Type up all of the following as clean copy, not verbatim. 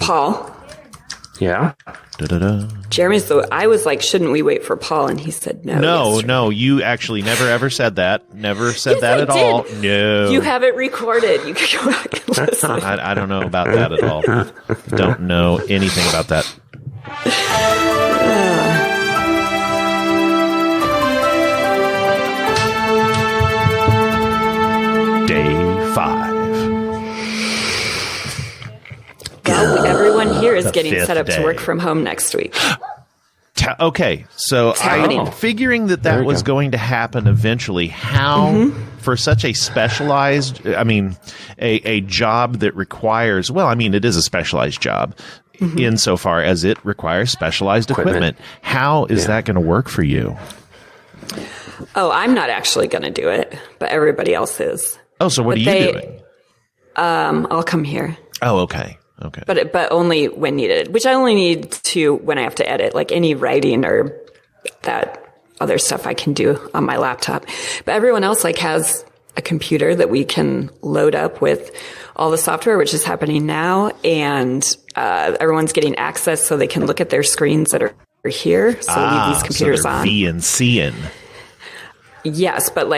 Paul. Yeah. Jeremy's I was like, shouldn't we wait for Paul? And he said no. No, you actually never ever said that. Never said that at all. No. You have it recorded. You can go back and listen. I don't know about that at all. Don't know anything about that. Day 5. Well, everyone here is getting fifth set up day. to work from home next week. Okay, so happening. I'm figuring that was going to happen eventually. How, for such a specialized, a job that requires, it is a specialized job insofar as it requires specialized equipment. How is that going to work for you? Oh, I'm not actually going to do it, but everybody else is. Oh, so what are you doing? I'll come here. Oh, okay. Okay. But only when needed, which I only need to when I have to edit, like any writing or that other stuff I can do on my laptop. But everyone else has a computer that we can load up with all the software, which is happening now. And, everyone's getting access so they can look at their screens that are here. So leave these computers on. VNCing. Yes. But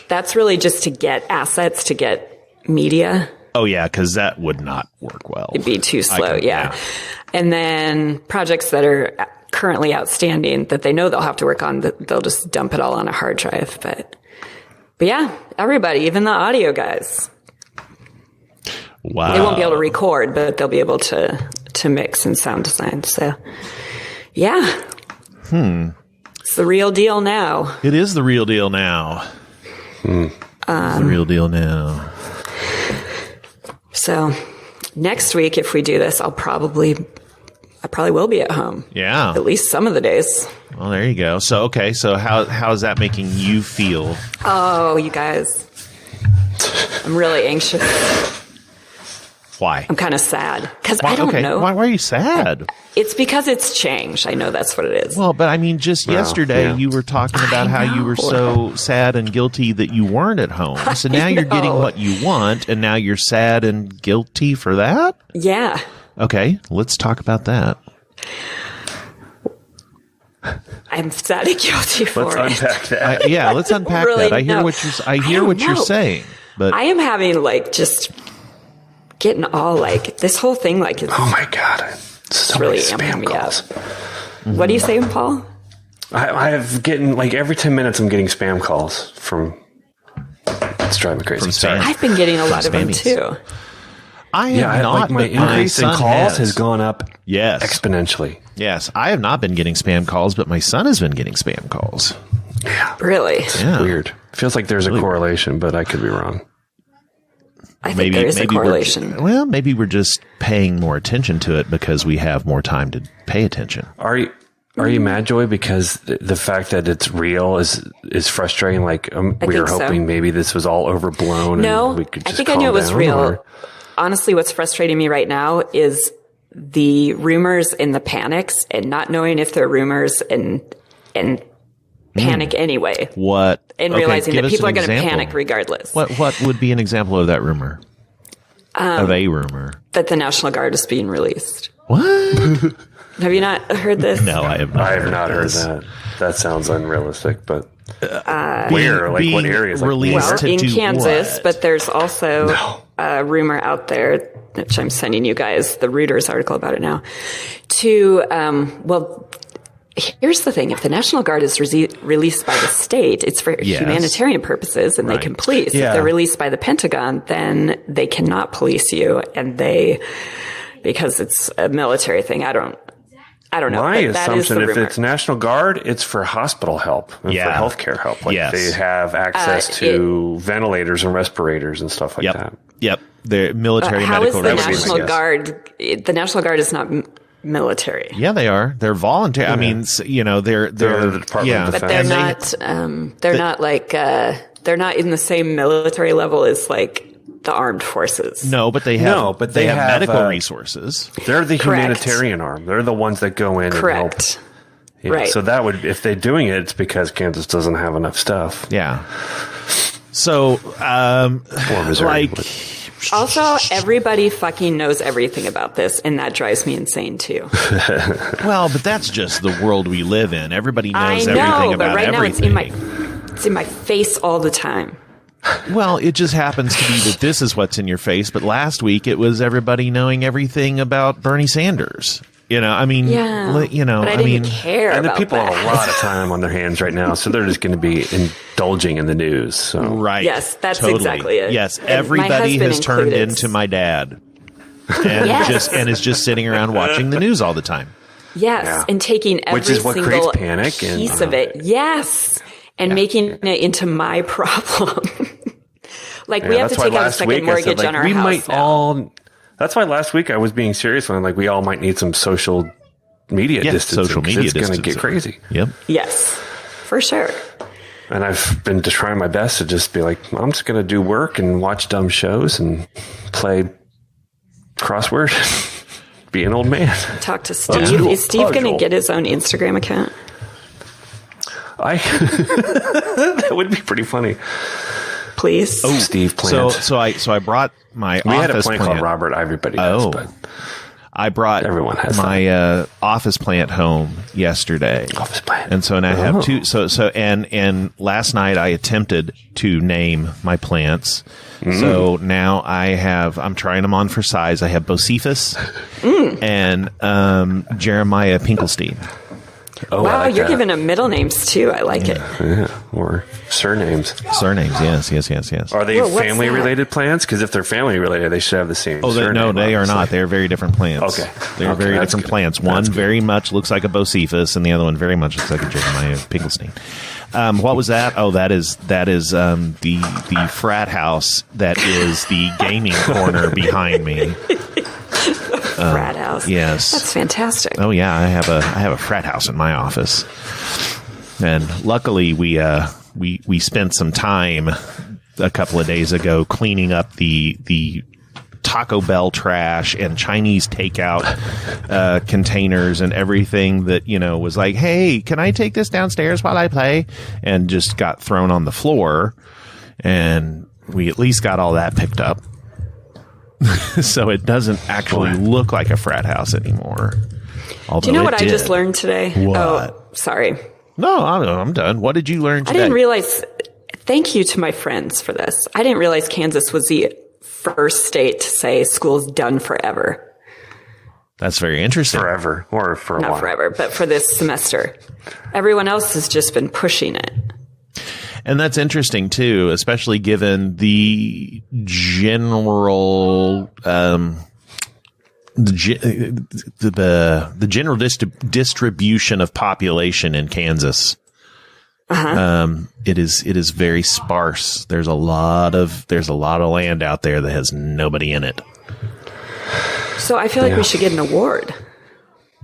that's really just to get assets, to get media. Oh, yeah, because that would not work well. It'd be too slow, yeah. And then projects that are currently outstanding that they know they'll have to work on, they'll just dump it all on a hard drive. But yeah, everybody, even the audio guys. Wow. They won't be able to record, but they'll be able to mix and sound design. So, yeah. It's the real deal now. It is the real deal now. It's the real deal now. So next week, if we do this, I probably will be at home. Yeah. At least some of the days. Well, there you go. So, okay. So how is that making you feel? Oh, you guys. I'm really anxious. Why? I'm kind of sad because I don't know. Why are you sad? It's because it's change. I know that's what it is. Well, but just yesterday you were talking about how you were so sad and guilty that you weren't at home. So now you're getting what you want, and now you're sad and guilty for that? Yeah. Okay, let's talk about that. I'm sad and guilty for Let's it. unpack that. Let's unpack Really that. I hear know. what you're saying, but I am having just getting all this whole thing is Oh my God. So really many amping spam me calls. up. What are you saying, Paul? I have getting every 10 minutes I'm getting spam calls from. It's driving me crazy. From Sorry. spam. I've been getting a lot of them Spammies. too. I have not. my but increase in son calls has gone up Yes. exponentially. Yes, I have not been getting spam calls, but my son has been getting spam calls. Really? Yeah. Weird. Feels like there's a correlation, but I could be wrong. I think there is a correlation. Maybe we're just paying more attention to it because we have more time to pay attention. Are you mad, Joy? Because the fact that it's real is frustrating. We were think so. hoping maybe this was all overblown. No, and we could just I think I knew it was calm real. down, or- Honestly, what's frustrating me right now is the rumors and the panics and not knowing if they're rumors and panic anyway. What? And realizing that people are going to panic regardless. What would be an example of that rumor? Of a rumor? That the National Guard is being released. What? Have you not heard this? No, I have not. I have not heard this. that. That sounds unrealistic, but where? What areas? Released Well, to in do Kansas, what? but there's also a rumor out there, which I'm sending you guys the Reuters article about it now, here's the thing. If the National Guard is released by the state, it's for humanitarian purposes and they can police. Yeah. If they're released by the Pentagon, then they cannot police you because it's a military thing. I don't know. My but that is assumption, the if rumor. it's National Guard, it's for hospital help and for healthcare help. They have access to ventilators and respirators and stuff like that. Yep. The military How is medical the records. National Guard? The National Guard is not military. Yeah, they are. They're voluntary. I mean, they're the Department of But Defense. they're not in the same military level as the armed forces. No, but they have. No, but they they have have, medical resources. They're the Correct. humanitarian arm. They're the ones that go in Correct. and help. Yeah, Right. So that would, if they're doing it, it's because Kansas doesn't have enough stuff. Yeah. So, Or Missouri. Also, everybody fucking knows everything about this, and that drives me insane too. Well, but that's just the world we live in. Everybody knows everything about but right everything. Now it's in my face all the time. Well, it just happens to be that this is what's in your face. But last week it was everybody knowing everything about Bernie Sanders. You know, I mean, but I didn't care. And the about people that. have a lot of time on their hands right now, so they're just going to be indulging in the news. So. Right. Yes, that's totally. Exactly it. Yes, everybody has turned into my dad, and is just sitting around watching the news all the time. Yes, and taking every which is what single creates panic piece of it. Yes, and making it into my problem. Like we have to take out a second mortgage on our house now. That's why last week I was being serious when we all might need some social media distancing. Social media it's going to get crazy. Yep. Yes, for sure. And I've been just trying my best to just be like, I'm just going to do work and watch dumb shows and play crossword. Be an old man. Talk to Steve. Is Steve going to get his own Instagram account? That would be pretty funny. Please. Oh, Steve Plant. So I brought my we office had a plant called Robert. Everybody does, but I brought everyone has my office plant home yesterday. Office plant. And so now I have two. And last night I attempted to name my plants. So now I'm trying them on for size. I have Bocephus and Jeremiah Pinkelstein. Oh, wow, you're giving them middle names too. I like it. Yeah, or surnames. Surnames, yes. Are they family-related plants? Because if they're family-related, they should have the same surname. No, they are not. They are very different plants. Okay. They are very different plants. One very much looks like a Bocephus, and the other one very much looks like a Jeremiah Pinkelstein. What was that? Oh, that is the frat house that is the gaming corner behind me. Frat house. Yes, that's fantastic. Oh yeah, I have a frat house in my office, and luckily we spent some time a couple of days ago cleaning up the Taco Bell trash and Chinese takeout containers and everything that was like, hey, can I take this downstairs while I play? And just got thrown on the floor, and we at least got all that picked up. So it doesn't actually look like a frat house anymore. Do you know what I just learned today? What? Oh, sorry. No, I'm done. What did you learn today? I didn't realize. Thank you to my friends for this. I didn't realize Kansas was the first state to say school's done forever. That's very interesting. Forever, or for a while. Not forever, but for this semester. Everyone else has just been pushing it. And that's interesting too, especially given the general the general distribution of population in Kansas. It is very sparse. There's a lot of land out there that has nobody in it. So I feel like we should get an award.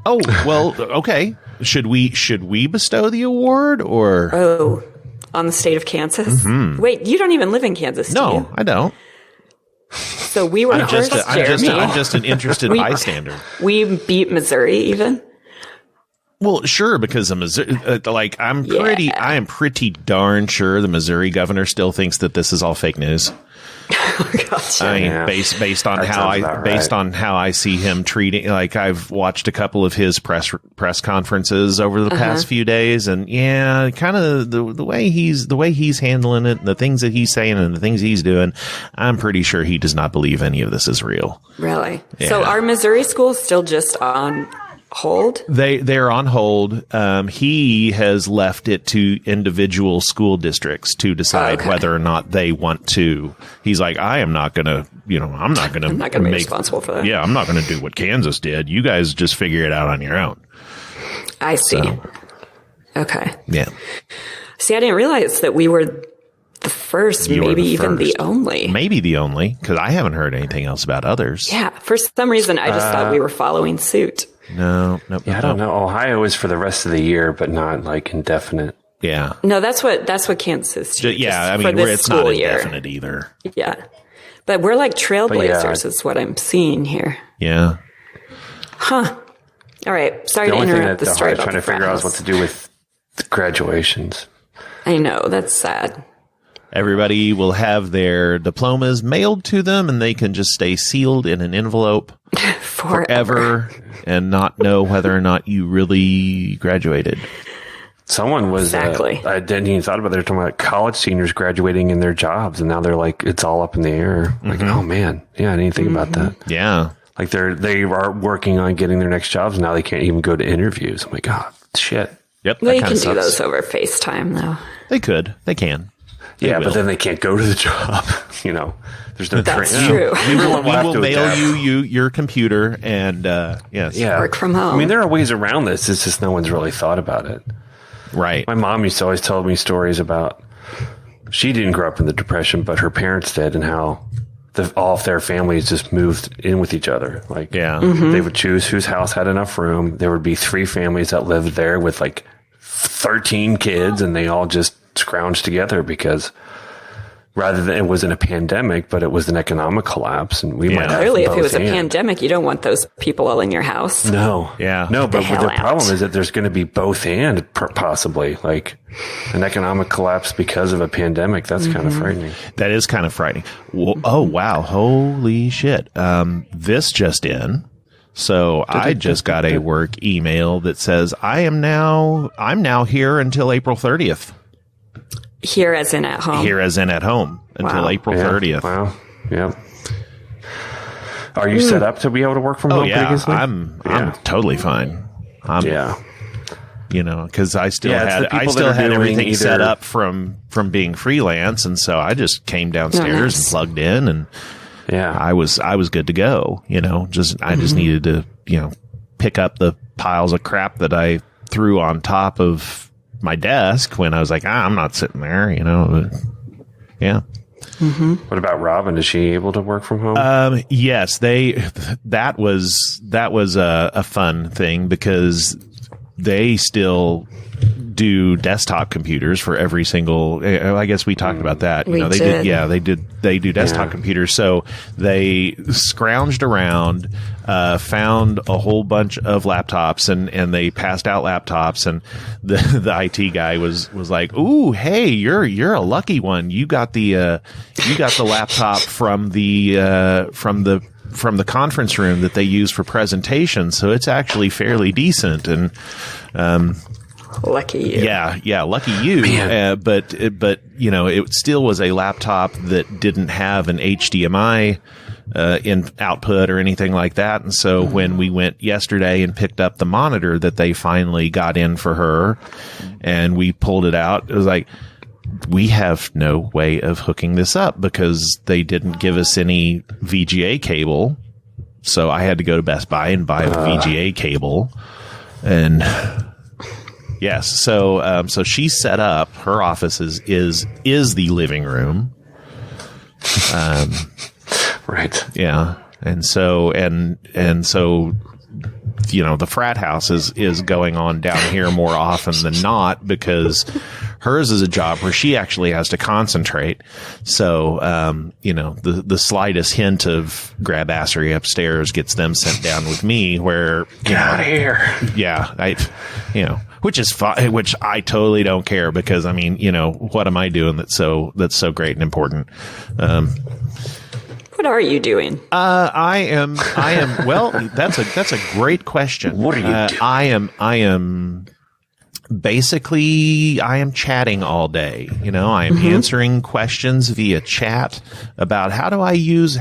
Oh, well, okay. Should we bestow the award or? Oh, on the state of Kansas? Mm-hmm. Wait, you don't even live in Kansas, do you? I don't. So we were first, Jeremy. I'm just an interested bystander. We beat Missouri even? Well, sure, because the Missouri, I am pretty darn sure the Missouri governor still thinks that this is all fake news. Gotcha. I mean, based on how I see him treating, like I've watched a couple of his press conferences over the past few days, and kind of the way he's handling it, the things that he's saying, and the things he's doing, I'm pretty sure he does not believe any of this is real. Really? Yeah. So are Missouri schools still just on hold? They're on hold. He has left it to individual school districts to decide whether or not they want to. He's like, I'm not going to be responsible for that. Yeah, I'm not going to do what Kansas did. You guys just figure it out on your own. I see. Okay. Yeah. See, I didn't realize that we were the first, even the only. Maybe the only, because I haven't heard anything else about others. Yeah. For some reason, I just thought we were following suit. No. I don't know. Ohio is for the rest of the year, but not like indefinite. Yeah. No, that's what Kansas is. It's not indefinite either. Yeah. But we're like trailblazers is what I'm seeing here. Yeah. Huh. All right. Sorry to interrupt the story about trying to figure out what to do with graduations. I know. That's sad. Everybody will have their diplomas mailed to them, and they can just stay sealed in an envelope forever and not know whether or not you really graduated. Someone was, Exactly. I didn't even thought about it. They're talking about college seniors graduating in their jobs, and now they're like, it's all up in the air. Like, oh man. Yeah, I didn't think about that. Yeah. Like they are working on getting their next jobs. Now they can't even go to interviews. I'm like, oh, shit. Yep. They that can kinda do sucks. those over FaceTime, though. They could. They can. They Yeah, will. but then they can't go to the job. There's no That's training. true. Everyone We have will to mail adapt. you your computer, and yes. Yeah. Work from home. I mean, there are ways around this. It's just no one's really thought about it. Right. My mom used to always tell me stories about, she didn't grow up in the Depression, but her parents did, and how all of their families just moved in with each other. Like, Yeah. they would choose whose house had enough room. There would be 3 families that lived there with like 13 kids, and they all just scrounged together because rather than, it wasn't a pandemic, but it was an economic collapse, and we might have Clearly, if it both was a and. pandemic, you don't want those people all in your house. No. Yeah. No, but hell the out. problem is that there's going to be both and possibly like an economic collapse because of a pandemic. That's kind of frightening. That is kind of frightening. Oh, wow. Holy shit. This just in. So I just got a work email that says I'm now here until April 30th. Here as in at home. Here as in at home until Wow. April Yeah. 30th. Wow. Yep. Are you set up to be able to work from Oh home pretty yeah, easily? I'm Yeah. totally fine. Yeah. Because I still Yeah, it's the had people that are doing everything set either- up from being freelance, and so I just came downstairs and nice. plugged in, and Yeah. I was good to go. I just needed to pick up the piles of crap that I threw on top of my desk when I was like, I'm not sitting there. Yeah. What about Robin? Is she able to work from home? Yes, that was a fun thing because they still do desktop computers for every single, I guess we talked about that. We They did. they do desktop Yeah. computers. So they scrounged around, found a whole bunch of laptops and they passed out laptops, and the IT guy was like, "Ooh, hey, you're a lucky one. You got the laptop from the conference room that they use for presentations. So it's actually fairly decent." And, Lucky you. yeah, lucky you. But it still was a laptop that didn't have an HDMI in output or anything like that. And so when we went yesterday and picked up the monitor that they finally got in for her, and we pulled it out, it was like, we have no way of hooking this up because they didn't give us any VGA cable. So I had to go to Best Buy and buy a VGA cable. And yes, so she's set up. Her office is the living room. Right. Yeah. And so the frat house is going on down here more often than not because hers is a job where she actually has to concentrate. So, the slightest hint of grabassery upstairs gets them sent down with me where, Get out of here. yeah, which is fine, which I totally don't care because what am I doing that's so great and important? What are you doing? I am, well, that's a great question. What are you doing? I am basically, I am chatting all day. I am answering questions via chat about how do I use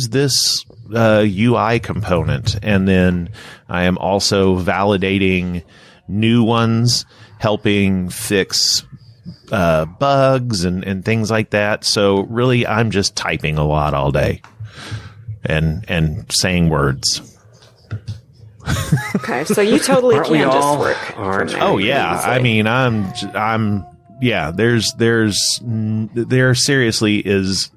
this UI component, and then I am also validating new ones, helping fix bugs and things like that. So really, I'm just typing a lot all day and saying words. Okay, so you totally Aren't we can just all? work. Aren't from we? there Oh yeah, easily. I mean, yeah. There seriously is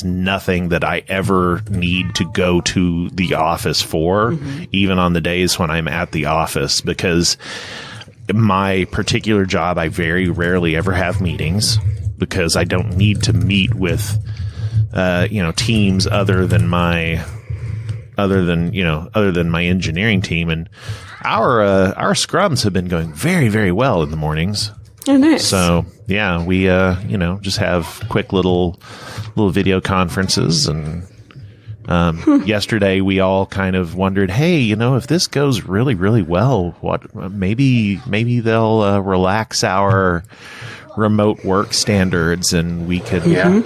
nothing that I ever need to go to the office for, even on the days when I'm at the office, because my particular job, I very rarely ever have meetings because I don't need to meet with, teams other than my engineering team. And our scrums have been going very, very well in the mornings. Oh, nice. So Yeah, we just have quick little video conferences, and yesterday we all kind of wondered, hey, if this goes really, really well, maybe they'll relax our remote work standards, and we could that's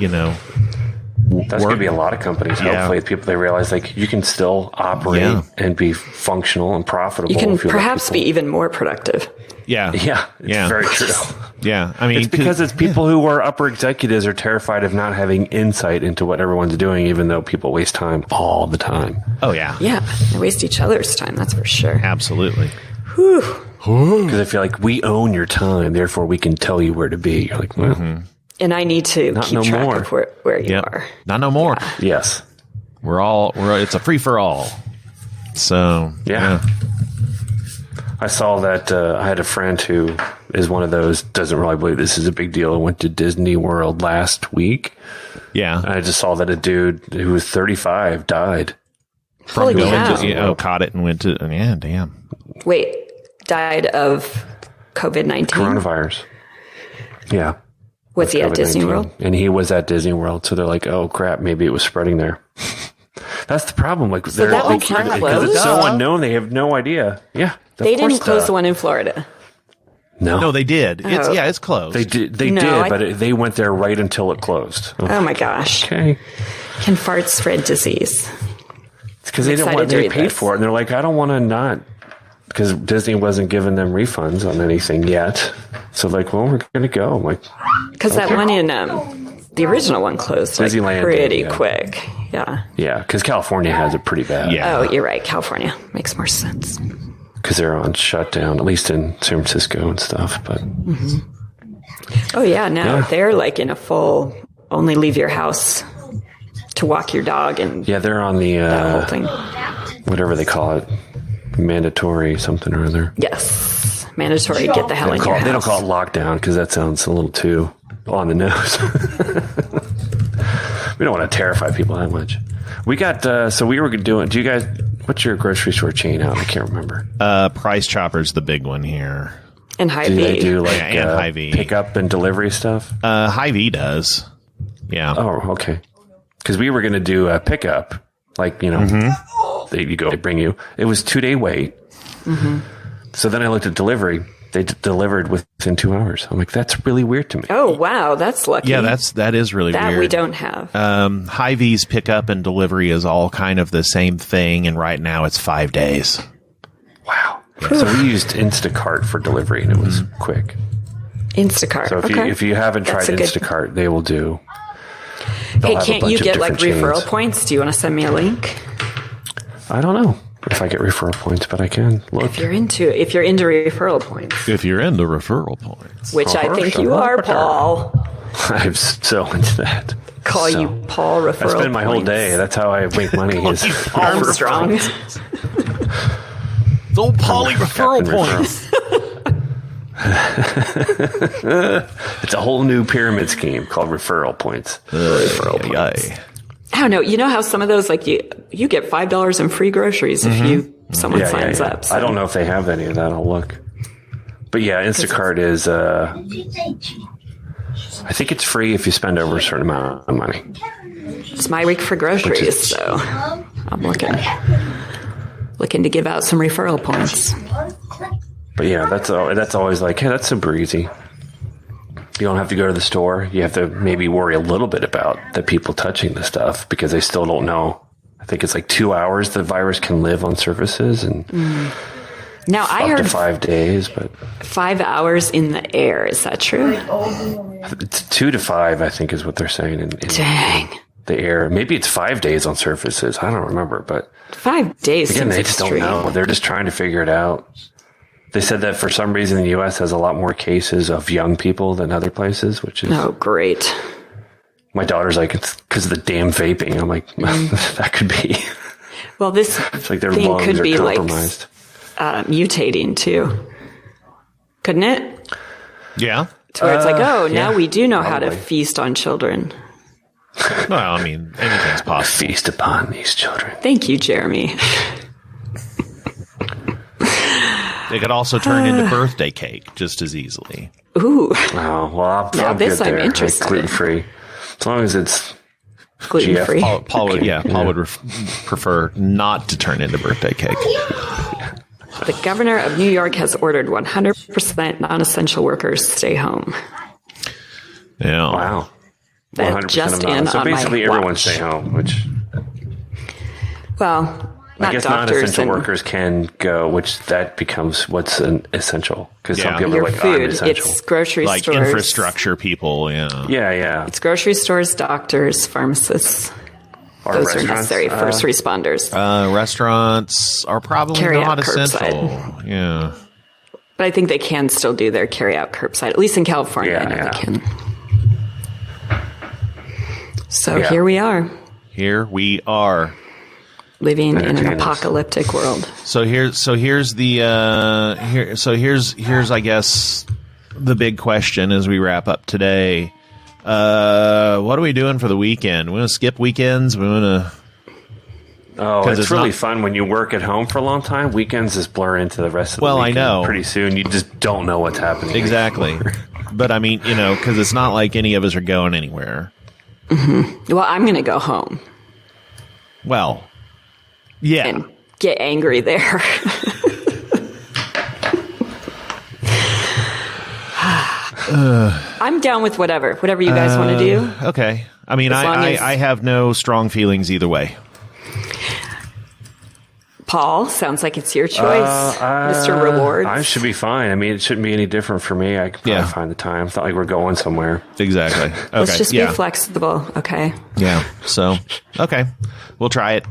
going to be a lot of companies. Hopefully, people, they realize like you can still operate and be functional and profitable. You can perhaps be even more productive. Yeah, it's very true. Yeah, I mean, it's because it's people who are upper executives are terrified of not having insight into what everyone's doing, even though people waste time all the time. Oh yeah, they waste each other's time. That's for sure. Absolutely. Because I feel like we own your time, therefore we can tell you where to be. You're like, well, and I need to keep track of where you are. Not no more. Yeah. Yes, it's a free for all. So yeah. I saw that I had a friend who is one of those, doesn't really believe this is a big deal. I went to Disney World last week. Yeah. And I just saw that a dude who was 35 died. Holy cow. Caught it and went to, damn. Wait, died of COVID-19? Coronavirus. Yeah. Was he at Disney World? And he was at Disney World. So they're like, oh crap, maybe it was spreading there. That's the problem. Like, so that one's not closed? Because it's so unknown, they have no idea. Yeah. They didn't close the one in Florida. No, they did. It's closed. They did, but they went there right until it closed. Oh my gosh. Okay. Can farts spread disease? It's because they didn't want to be paid for it. And they're like, I don't want to not, because Disney wasn't giving them refunds on anything yet. So like, well, we're going to go. I'm like, because that one in, the original one closed like Disneyland pretty quick. Yeah. Yeah, because California has it pretty bad. Yeah. Oh, you're right. California makes more sense. Because they're on shutdown, at least in San Francisco and stuff. But oh yeah, now they're like in a full only leave your house to walk your dog, and they're on the whole thing. Whatever they call it, mandatory something or other. Yes, mandatory. Get the hell in your house. They don't call it lockdown because that sounds a little too on the nose. We don't want to terrify people that much. We got so we were doing. Do you guys? What's your grocery store chain out? I can't remember. Price Chopper's the big one here. And Hy-Vee. Do they do like and Hy-Vee. Pickup and delivery stuff? Hy-Vee does. Yeah. Oh, okay. Because we were going to do a pickup, like you go, they bring you. It was 2-day wait. Mm-hmm. So then I looked at delivery. They delivered within 2 hours. I'm like, that's really weird to me. Oh wow, that's lucky. Yeah, that is really weird. That we don't have. Hy-Vee's pickup and delivery is all kind of the same thing, and right now it's 5 days. Wow. Yeah, so we used Instacart for delivery, and it was quick. Instacart. So if you haven't tried Instacart, they will do. Hey, can't you get like referral points? Do you want to send me a link? I don't know if I get referral points, but I can look. If you're into referral points. If you're into referral points. Which I think you are, Paul. I'm so into that. Call you Paul referral points. I spend my whole day. That's how I make money. Is Armstrong. It's old Paulie referral points. It's a whole new pyramid scheme called referral points. Referral points. I don't know. You know how some of those, like you get $5 in free groceries if someone signs up. So. I don't know if they have any of that. I'll look. But yeah, Instacart is, I think it's free if you spend over a certain amount of money. It's my week for groceries, so I'm looking to give out some referral points. But yeah, that's always like, hey, that's super easy. You don't have to go to the store. You have to maybe worry a little bit about the people touching the stuff because they still don't know. I think it's like 2 hours the virus can live on surfaces, and now I heard up to 5 days, but 5 hours in the air. Is that true? It's 2 to 5, I think, is what they're saying. Dang. The air. Maybe it's 5 days on surfaces. I don't remember, but 5 days. Again, they just don't know. They're just trying to figure it out. They said that for some reason the U.S. has a lot more cases of young people than other places, which is... Oh, great. My daughter's like, it's because of the damn vaping. I'm like, that could be. Well, this it's like their thing lungs could are be compromised. Like mutating too. Couldn't it? Yeah. To where it's like, now we do know how to feast on children. Well, I mean, anything's possible. Feast upon these children. Thank you, Jeremy. They could also turn into birthday cake just as easily. Ooh, Oh, well, Now I'm this good I'm there. interested in. Gluten free. As long as it's gluten free. Paul would prefer not to turn into birthday cake. The governor of New York has ordered 100% non-essential workers stay home. Yeah. wow. That 100% just of in So on my basically, everyone watch. stay home, which Well, not I guess doctors non-essential and workers can go, which that becomes what's an essential. Because Yeah. some people your are like, food. I'm essential. It's grocery Like stores. infrastructure people, yeah. Yeah. It's grocery stores, doctors, pharmacists. Or Those are restaurants. necessary. First responders. Restaurants are probably Carry not out essential. curbside. Yeah. But I think they can still do their carry-out curbside. At least in California, Yeah, I know yeah. they can. So Yeah. here we are, Here we are. living in an Entertainers. apocalyptic world. So here's the here's I guess the big question as we wrap up today. What are we doing for the weekend? We want to skip weekends. We want to. Oh, 'Cause it's it's really not- fun when you work at home for a long time. Weekends just blur into the rest of the Well, I week. know. Pretty soon, you just don't know what's happening. Exactly. But I mean, because it's not like any of us are going anywhere. Well, I'm going to go home Well, yeah. and get angry there. I'm down with whatever you guys want to do. Okay. I mean, As long as- I have no strong feelings either way. Paul, sounds like it's your choice, Mr. Rewards. I should be fine. I mean, it shouldn't be any different for me. I could probably Yeah. find the time. It's not like we're going somewhere. Exactly. Okay. Let's just yeah. be flexible, okay? Yeah. So, okay. We'll try it.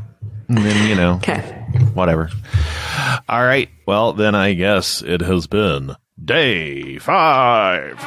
And then, Okay. whatever. All right. Well, then I guess it has been day 5.